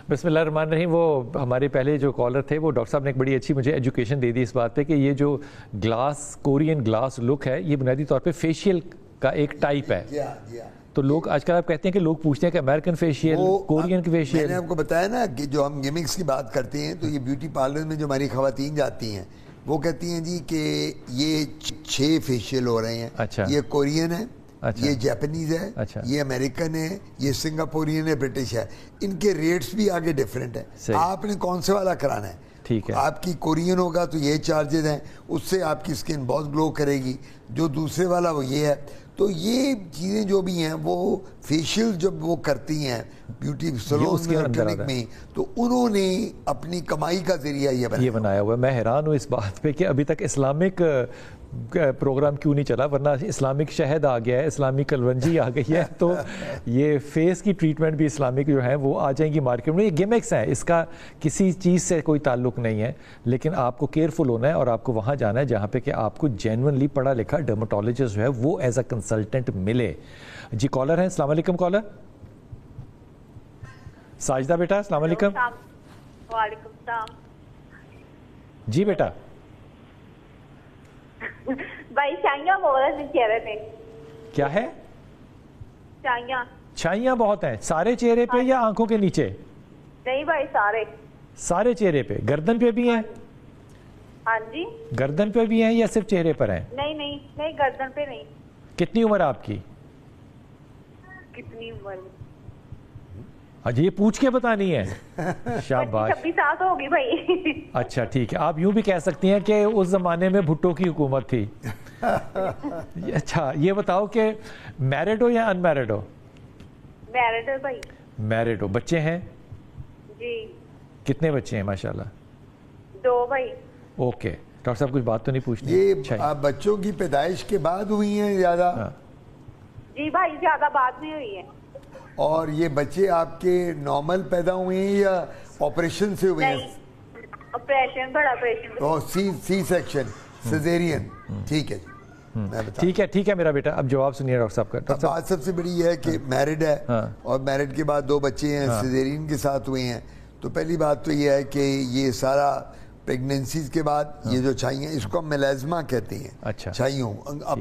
बिस्मिल्लाहिर्रहमानिर्रहीम। वो हमारे पहले जो कॉलर थे वो डॉक्टर साहब ने एक बड़ी अच्छी मुझे एजुकेशन दे दी इस बात पे कि ये जो ग्लास कोरियन ग्लास लुक है ये बुनियादी तौर पे फेशियल का एक टाइप है। तो लोग आजकल आप कहते हैं कि लोग पूछते हैं कि अमेरिकन फेशियल, कोरियन फेशियल। मैंने आपको बताया ना कि जो हम गिमिक्स की बात करते हैं तो ये ब्यूटी पार्लर में जो हमारी खवातीन जाती हैं वो कहती हैं जी कि ये 6 फेशियल हो रहे हैं। अच्छा। ये कोरियन है, अच्छा। ये जापानीज है, अच्छा। ये अमेरिकन है, ये सिंगापुरियन है, ब्रिटिश है। इनके रेट्स भी आगे डिफरेंट है। आपने कौन से वाला कराना है? ठीक है। आपकी कोरियन होगा तो ये चार्जेस हैं, उससे आपकी स्किन बहुत ग्लो करेगी। जो दूसरे वाला वो ये है। तो ये चीज़ें जो भी हैं वो फेशियल जब वो करती हैं ब्यूटी सैलून में, क्लिनिक में, तो उन्होंने अपनी कमाई का जरिया ये बनाया हुआ है। मैं हैरान हूँ इस बात पे कि अभी तक इस्लामिक प्रोग्राम क्यों नहीं चला, वरना इस्लामिक शहद आ गया है, इस्लामिक कलवंजी आ गई है, तो ये फेस की ट्रीटमेंट भी इस्लामिक जो है वो आ जाएंगी मार्केट में। ये गिमिक्स हैं, इसका किसी चीज़ से कोई ताल्लुक नहीं है, लेकिन आपको केयरफुल होना है और आपको वहाँ जाना है जहाँ पे कि आपको जेन्युइनली पढ़ा लिखा डर्मेटोलॉजिस्ट जो है वो एज अ कंसल्टेंट मिले। जी कॉलर हैं, अस्सलाम वालेकुम कॉलर। साजिदा बेटा अस्सलाम वालेकुम। वालेकुम सलाम। जी बेटा। भाई छाइयाँ बहुत हैं चेहरे पे। क्या है? छाइयाँ। छाइयाँ बहुत हैं सारे चेहरे पे या आंखों के नीचे? नहीं भाई सारे चेहरे पे। गर्दन पे भी हैं? हाँ जी। गर्दन पे भी हैं या सिर्फ चेहरे पर हैं? नहीं गर्दन पे नहीं। कितनी उम्र आपकी? कितनी उम्र? अजी ये पूछ के बतानी है। शाबाश। 26 साल तो होगी भाई। अच्छा ठीक है, आप यूं भी कह सकती हैं कि उस जमाने में भुट्टो की हुकूमत थी। अच्छा ये बताओ कि मैरिड हो या अनमैरिड हो? मैरिड है भाई। मैरिड हो। बच्चे हैं? जी। कितने बच्चे हैं? माशाल्लाह। 2 भाई। ओके डॉक्टर साहब कुछ बात तो नहीं पूछनी? ये आप बच्चों की पैदाइश के बाद हुई हैं ज्यादा? जी भाई ज्यादा बाद में हुई है। और ये बच्चे आपके नॉर्मल पैदा हुए हैं या ऑपरेशन से हुए हैं? ऑपरेशन, बड़ा ऑपरेशन। तो सी सेक्शन, सिजेरियन। ठीक है ठीक है मेरा बेटा। अब जवाब सुनिए डॉक्टर साहब का। बात सबसे बड़ी है कि मैरिड है और मैरिड के बाद 2 बच्चे हैं, सिजेरियन के साथ हुए हैं। तो पहली बात तो ये है कि ये सारा प्रेगनेंसीज के बाद ये जो छाइयाँ, इसको हम मेलाज्मा कहते हैं। अच्छा। छाइयों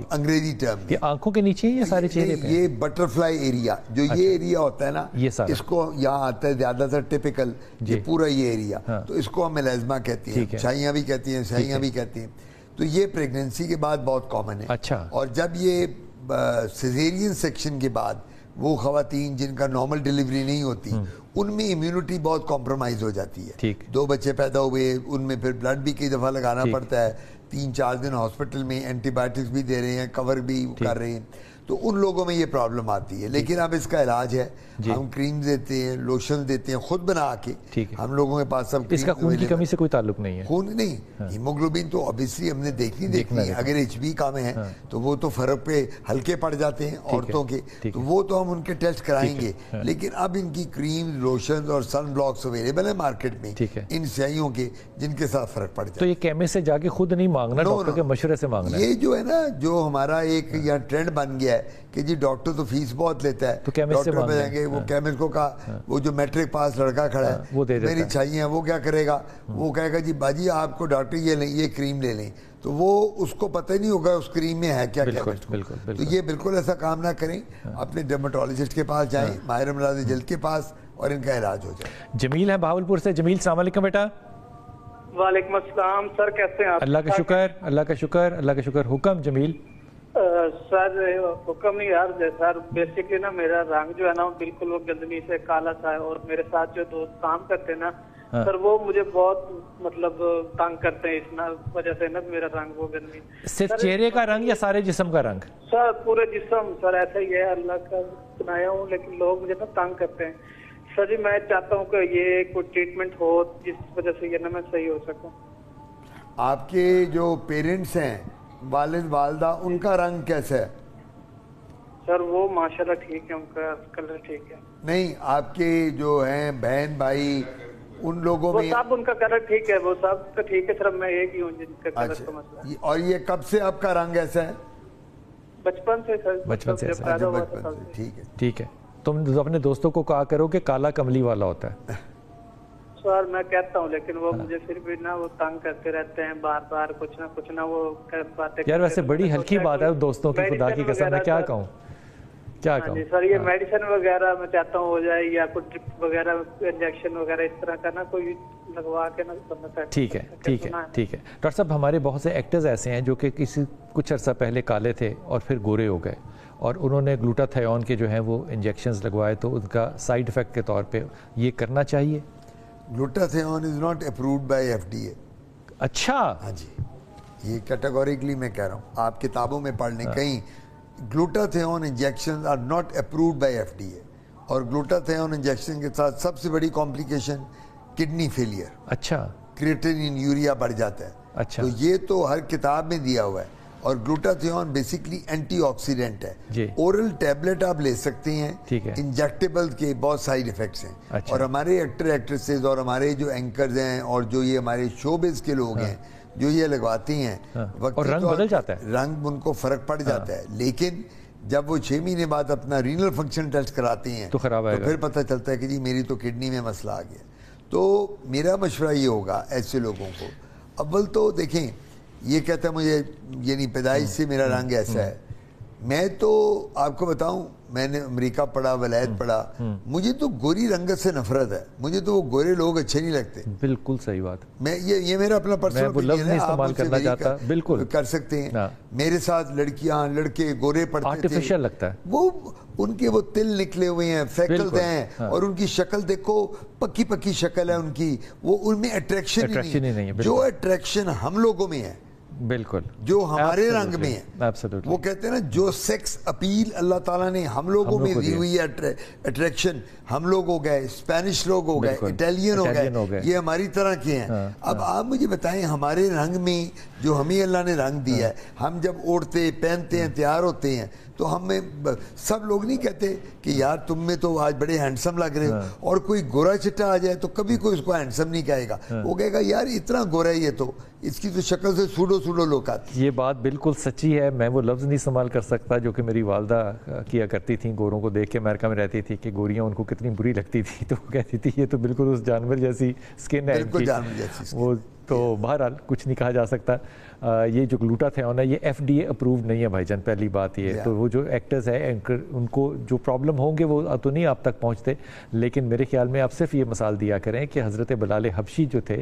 अंग्रेजी टर्म। ये आंखों के नीचे या सारे चेहरे पे? ये बटरफ्लाई एरिया जो ये एरिया होता है ना, इसको यहाँ आता है ज्यादातर टिपिकल, ये पूरा ये एरिया, तो इसको हम मेलाज्मा कहते हैं। छाइयाँ भी कहती हैं, छाइयाँ भी कहती हैं। तो ये प्रेगनेंसी के बाद बहुत कॉमन है। अच्छा। और जब ये सिजेरियन सेक्शन के बाद वो खवातीन जिनका नॉर्मल डिलीवरी नहीं होती उनमें इम्यूनिटी बहुत कॉम्प्रोमाइज हो जाती है। ठीक। 2 बच्चे पैदा हुए, उनमें फिर ब्लड भी कई दफ़ा लगाना पड़ता है, 3-4 दिन हॉस्पिटल में एंटीबायोटिक्स भी दे रहे हैं, कवर भी कर रहे हैं, तो उन लोगों में ये प्रॉब्लम आती है। लेकिन अब इसका इलाज है, हम क्रीम देते हैं, लोशन देते हैं, खुद बना के। हम लोगों के पास सब। इसका खून की कमी से कोई ताल्लुक नहीं है? खून नहीं, हीमोग्लोबिन तो ऑब्वियसली हमने देखनी है। अगर HB कम है तो वो तो फर्क पे हल्के पड़ जाते हैं औरतों के, तो वो तो हम उनके टेस्ट कराएंगे। लेकिन अब इनकी क्रीम, लोशन और सन ब्लॉक्स अवेलेबल है मार्केट में इन स्याहियों के, जिनके साथ फर्क पड़ जाए। तो ये केमिस्ट से जाके खुद नहीं मांगना, डॉक्टर के मशवरे से मांगना। ये जो है ना, जो हमारा एक यहाँ ट्रेंड बन गया है कि जी डॉक्टर तो फीस बहुत लेता है, तो डॉक्टर पे जाएंगे। वो केमिस्ट को कहा, वो जो मैट्रिक पास लड़का खड़ा है वो दे मेरी चाहिए, वो क्या करेगा? वो कहेगा जी बाजी आपको डॉक्टर ये क्रीम ले लें, तो वो उसको पता ही नहीं होगा उस क्रीम में है क्या। बिल्कुल। तो ये बिल्कुल ऐसा काम ना करें, अपने डर्मेटोलॉजिस्ट के पास जाएं, माहिर अमराज़ जल्द के पास, और इनका इलाज हो जाए। जमील है भावलपुर से। जमील अस्सलाम वालेकुम बेटा। वालेकुम अस्सलाम सर, कैसे हैं आप? अल्लाह का शुक्र। हुक्म जमील। सर हुक्म नहीं यार, सर बेसिकली ना मेरा रंग जो है ना बिल्कुल वो गंदगी से काला सा है, और मेरे साथ जो दोस्त काम करते हैं ना सर वो मुझे बहुत मतलब तंग करते हैं, इस वजह से ना मेरा रंग वो गंदगी। सिर्फ चेहरे का रंग या सारे जिस्म का रंग? सर पूरे जिस्म सर, ऐसा ही है, अल्लाह का बनाया हूँ, लेकिन लोग मुझे ना तंग करते हैं। सर जी मैं चाहता हूँ कि ये कोई ट्रीटमेंट हो जिस वजह से ये ना मैं सही हो सकूँ। आपके जो पेरेंट्स हैं, वालिद वालदा, उनका रंग कैसा है? सर वो माशाल्लाह ठीक है, उनका कलर ठीक है। नहीं, आपके जो हैं बहन भाई, उन लोगों में? वो सब उनका कलर ठीक है, वो सब का ठीक है, सिर्फ मैं एक ही हूँ जिनका कलर का मसला है। और ये कब से आपका रंग ऐसा है? बचपन से सर। बचपन से ऐसा है। ठीक है। तुम अपने दोस्तों को कहा करो कि काला कमली वाला होता है। सर मैं कहता हूँ लेकिन वो मुझे फिर भी ना वो तंग करते रहते हैं, बार बार कुछ ना वो बातें। यार वैसे बड़ी हल्की बात है दोस्तों की, खुदा की कसम, मैं क्या कहूँ क्या कहूँ। जी सर, ये मेडिसिन वगैरह मैं चाहता हूँ हो जाए, या कोई ड्रिप वगैरह इंजेक्शन वगैरह इस तरह का ना कोई लगवा के ना बंदा। ठीक है ठीक है ठीक है। डॉक्टर साहब, हमारे बहुत से एक्टर्स ऐसे हैं जो कि कुछ अर्सा पहले काले थे और फिर गोरे हो गए, और उन्होंने ग्लूटाथायोन के जो हैं वो इंजेक्शंस लगवाए, तो उनका साइड इफ़ेक्ट के तौर पे ये करना चाहिए? Glutathione is not approved by FDA. अच्छा, हाँ जी, ये कैटेगोरिकली मैं कह रहा हूँ, आप किताबों में पढ़ लें कहीं, glutathione injection are not approved by FDA. और ग्लूटाथायोन इंजेक्शन के साथ सबसे बड़ी कॉम्प्लिकेशन किडनी फेलियर। अच्छा, क्रिएटिनिन यूरिया बढ़ जाता है। अच्छा, तो ये तो हर किताब में दिया हुआ है। और ग्लूटाथायोन बेसिकली एंटीऑक्सीडेंट जी। है। ओरल टैबलेट आप ले सकते हैं, ठीक है। इंजेक्टेबल के बहुत साइड इफेक्ट्स हैं। अच्छा। और हमारे एक्टर एक्ट्रेसेस और हमारे जो एंकर्स हैं और जो ये हमारे शोबिज के लोग हैं जो ये लगवाती हैं, वक्त और रंग बदल जाता है, रंग उनको फर्क पड़ जाता है, लेकिन जब वो 6 महीने बाद अपना रीनल फंक्शन टेस्ट कराती हैं तो खराब आएगा, तो फिर पता चलता है कि जी मेरी तो किडनी में मसला आ गया। तो मेरा मशवरा ये होगा ऐसे लोगों को, अव्वल तो देखें, ये कहता है मुझे यानी पैदाइश से मेरा रंग ऐसा है। मैं तो आपको बताऊं, मैंने अमेरिका पढ़ा, वलायत पढ़ा, मुझे तो गोरी रंगत से नफरत है, मुझे तो वो गोरे लोग अच्छे नहीं लगते। बिल्कुल सही बात। मैं ये मेरा अपना पर्सनल ओपिनियन है, आप करना चाहता, बिल्कुल कर सकते हैं। मेरे साथ लड़कियां लड़के गोरे पड़ते थे, आर्टिफिशियल लगता है, वो उनके वो तिल निकले हुए हैं, फेकल्स हैं, और उनकी शक्ल देखो, पक्की पक्की शक्ल है उनकी, वो उनमें अट्रैक्शन ही नहीं है। जो अट्रैक्शन हम लोगों में है, बिल्कुल जो हमारे रंग में है, Absolutely. वो कहते हैं ना, जो सेक्स अपील अल्लाह ताला ने हम लोगों में दी हुई है, अट्रैक्शन, हम लोग हो गए, स्पेनिश लोग हो गए, इटालियन हो गए, ये हमारी तरह के हैं। अब आप मुझे बताएं, हमारे रंग में जो हमें अल्लाह ने रंग दिया है, हम जब ओढ़ते पहनते हैं, तैयार होते हैं, तो हमें सब लोग नहीं कहते कि यार तुम में तो आज बड़े हैंडसम लग रहे हो, और कोई गोरा चिट्टा आ जाए तो कभी कोई उसको हैंडसम नहीं कहेगा, वो कहेगा यार इतना गोरा है, ये तो इसकी तो शक्ल से सूडो लोग आती। ये बात बिल्कुल सच्ची है। मैं वो लफ्ज़ नहीं इस्तेमाल कर सकता जो कि मेरी वालदा किया करती थी, गोरों को देख के अमेरिका में रहती थी कि गोरियां उनको कितनी बुरी लगती थी, तो वो कहती थी ये तो बिल्कुल उस जानवर जैसी स्किन है इनकी, जानवर जैसी स्किन। वो तो बहरहाल कुछ नहीं कहा जा सकता। ये जो ग्लूटाथायोन है ये एफडीए अप्रूव्ड नहीं है भाईजान, पहली बात ये। तो वो जो एक्टर्स है एंकर, उनको जो प्रॉब्लम होंगे वो तो नहीं आप तक पहुंचते, लेकिन मेरे ख्याल में आप सिर्फ ये मिसाल दिया करें कि हज़रत बिलाल हबशी जो थे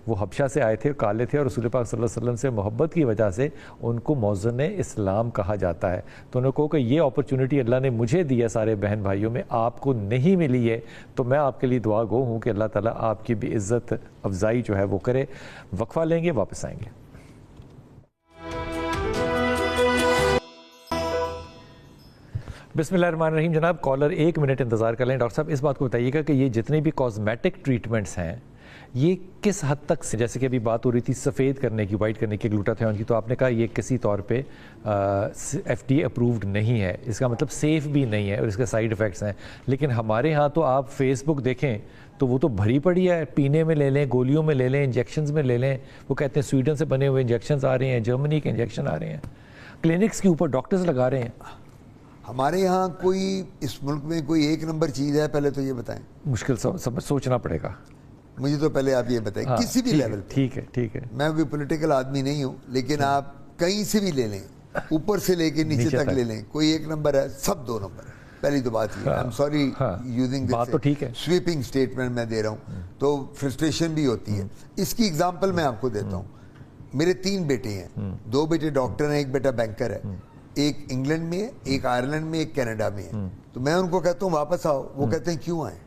वो हबशा से आए थे, काले थे, और रसूल पाक सल्लल्लाहु अलैहि वसल्लम से मोहब्बत की वजह से उनको मौज़न इस्लाम कहा जाता है। तो उन्होंने कहा कि ये अपॉर्चुनिटी अल्लाह ने मुझे दी है सारे बहन भाइयों में, आपको नहीं मिली है, तो मैं आपके लिए दुआ गो हूँ कि अल्लाह ताला आपकी भी इज़्ज़त अफजाई जो है वो करे। वक्फा लेंगे, वापस आएंगे। बिस्मिल्लाहिर्रहमानिर्रहीम। जनाब कॉलर 1 मिनट इंतज़ार कर लें। डॉक्टर साहब इस बात को बताइएगा कि ये जितने भी कॉस्मेटिक ट्रीटमेंट्स हैं ये किस हद तक से, जैसे कि अभी बात हो रही थी सफ़ेद करने की, वाइट करने की ग्लूटाथायोन की, तो आपने कहा ये किसी तौर पे एफडीए अप्रूव्ड नहीं है, इसका मतलब सेफ़ भी नहीं है और इसके साइड इफ़ेक्ट्स हैं। लेकिन हमारे यहाँ तो आप फेसबुक देखें तो वो तो भरी पड़ी है, पीने में ले लें, गोलियों में ले लें, इंजेक्शंस में ले लें। वो कहते हैं स्वीडन से बने हुए इंजेक्शंस आ रहे हैं, जर्मनी के इंजेक्शन आ रहे हैं, क्लिनिक्स के ऊपर डॉक्टर्स लगा रहे हैं। हमारे यहाँ कोई इस मुल्क में कोई एक नंबर चीज़ है, पहले तो ये बताएं। मुश्किल सोचना पड़ेगा मुझे तो पहले आप ये बताएं। हाँ, किसी भी लेवल पे। ठीक है ठीक है, मैं कोई पॉलिटिकल आदमी नहीं हूँ, लेकिन आप कहीं से भी ले लें, ऊपर से लेके नीचे तक ले लें, कोई एक नंबर है, सब 2 नंबर है। पहली तो बात ये, I am sorry using this sweeping statement मैं दे रहा हूँ, तो फ्रस्ट्रेशन भी होती है। इसकी एग्जांपल मैं आपको देता हूँ। मेरे 3 बेटे हैं, 2 बेटे डॉक्टर हैं, 1 बेटा बैंकर है, एक इंग्लैंड में है, एक आयरलैंड में, एक कनाडा में है। तो मैं उनको कहता हूँ वापस आओ, वो कहते हैं क्यों आए,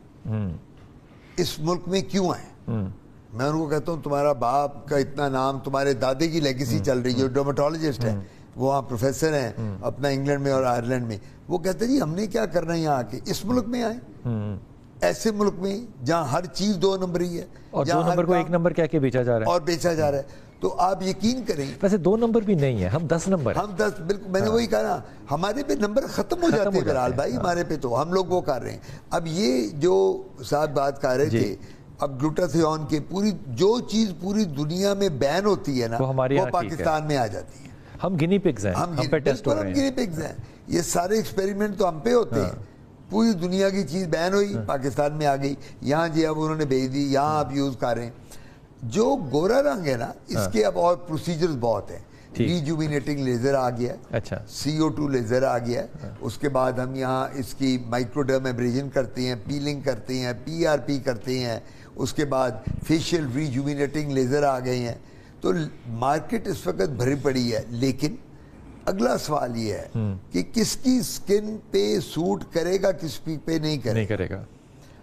इस मुल्क में क्यों आए। मैं उनको कहता हूँ तुम्हारा बाप का इतना नाम, तुम्हारे दादे की लेगेसी चल रही है, जो डर्मेटोलॉजिस्ट है, वो वहाँ प्रोफेसर हैं अपना इंग्लैंड में और आयरलैंड में। वो कहते हैं जी हमने क्या करना है यहाँ आके, इस मुल्क में आए, ऐसे मुल्क में जहाँ हर चीज 2 नंबरी है, और 2 नंबर को 1 नंबर क्या के बेचा जा रहा है, और बेचा जा रहा है। तो आप यकीन करें, वैसे 2 नंबर भी नहीं है, हम 10 नंबर, हम 10, बिल्कुल मैंने वही कहा ना, हमारे पे नंबर खत्म हो जाते हैं बिलाल भाई, हमारे पे तो हम लोग वो कर रहे हैं। अब ये जो साहब बात कर रहे थे, अब ग्लूटाथायोन के पूरी जो चीज पूरी दुनिया में बैन होती है ना, वो पाकिस्तान में आ जाती है। हम गिनी पिग्स हैं, हम पे टेस्ट हो रहे हैं, गिनी पिग्स हैं। ये सारे एक्सपेरिमेंट तो हम पे होते हैं, पूरी दुनिया की चीज़ बैन हुई, पाकिस्तान में आ गई, यहाँ जी अब उन्होंने भेज दी, यहाँ आप यूज़ कर रहे हैं। जो गोरा रंग है ना, इसके अब और प्रोसीजर्स बहुत हैं। रिजुविनेटिंग लेज़र आ गया, अच्छा, CO2 लेज़र आ गया, उसके बाद हम यहाँ इसकी माइक्रोडर्मेब्रेजन करते हैं, पीलिंग करते हैं, PRP करते हैं, उसके बाद फेशियल रिजुविनेटिंग लेज़र आ गए हैं। तो मार्केट इस वक्त भरी पड़ी है, लेकिन अगला सवाल ये है कि किसकी स्किन पे सूट करेगा, किस पे नहीं करेगा।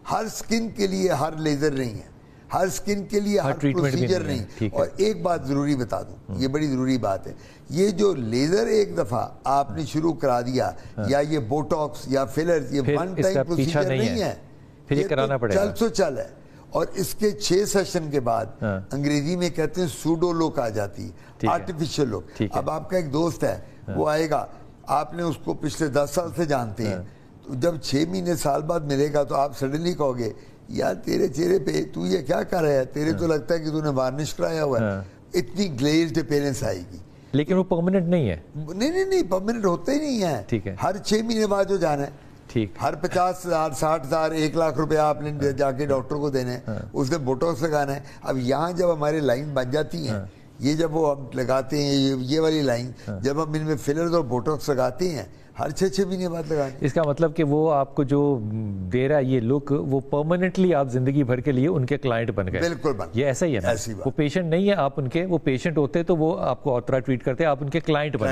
हर स्किन के लिए हर लेज़र नहीं है, हर स्किन के लिए हर प्रोसीजर नहीं। और एक बात ज़रूरी बता दूं, ये बड़ी ज़रूरी बात है, ये जो लेज़र एक दफ़ा आपने शुरू करा दिया, या ये बोटॉक्स या फिलर्स, ये वन टाइम प्रोसीजर नहीं है, फिर ये कराना पड़ेगा, चल सो चल है। और इसके 6 सेशन के बाद अंग्रेजी में कहते हैं सूडो लुक आ जाती है, आर्टिफिशियल लुक। अब आपका एक दोस्त है, वो आएगा, आपने उसको पिछले 10 साल से जानते हैं, तो जब 6 महीने साल बाद मिलेगा तो आप सडनली कहोगे यार तेरे चेहरे पे तू ये क्या कर रहा है, तेरे तो लगता है कि तूने वार्निश कराया हुआ है। इतनी ग्लेज्ड अपीयरेंस आएगी। लेकिन वो परमानेंट नहीं है। नहीं, परमानेंट होते ही नहीं है। ठीक है, हर 6 महीने बाद जो जाना है, ठीक, हर 50,000, 60,000, 1 लाख रुपया आपने जाके डॉक्टर को देना है, उसने बोटॉक्स लगाना है। अब यहाँ जब हमारी लाइन बन जाती है, ये जब वो हम लगाते हैं, ये वाली लाइन, जब हम इनमें फिलर्स और बोटॉक्स लगाते हैं, हर 6 महीने बाद लगाने। इसका मतलब कि वो आपको जो दे रहा है ये लुक, वो परमानेंटली आप जिंदगी भर के लिए उनके क्लाइंट बन गए। बिल्कुल बन, ये ऐसा ही है ना, वो पेशेंट नहीं है आप उनके, वो पेशेंट होते तो वो आपको और तरह ट्रीट करते, आप उनके क्लाइंट बन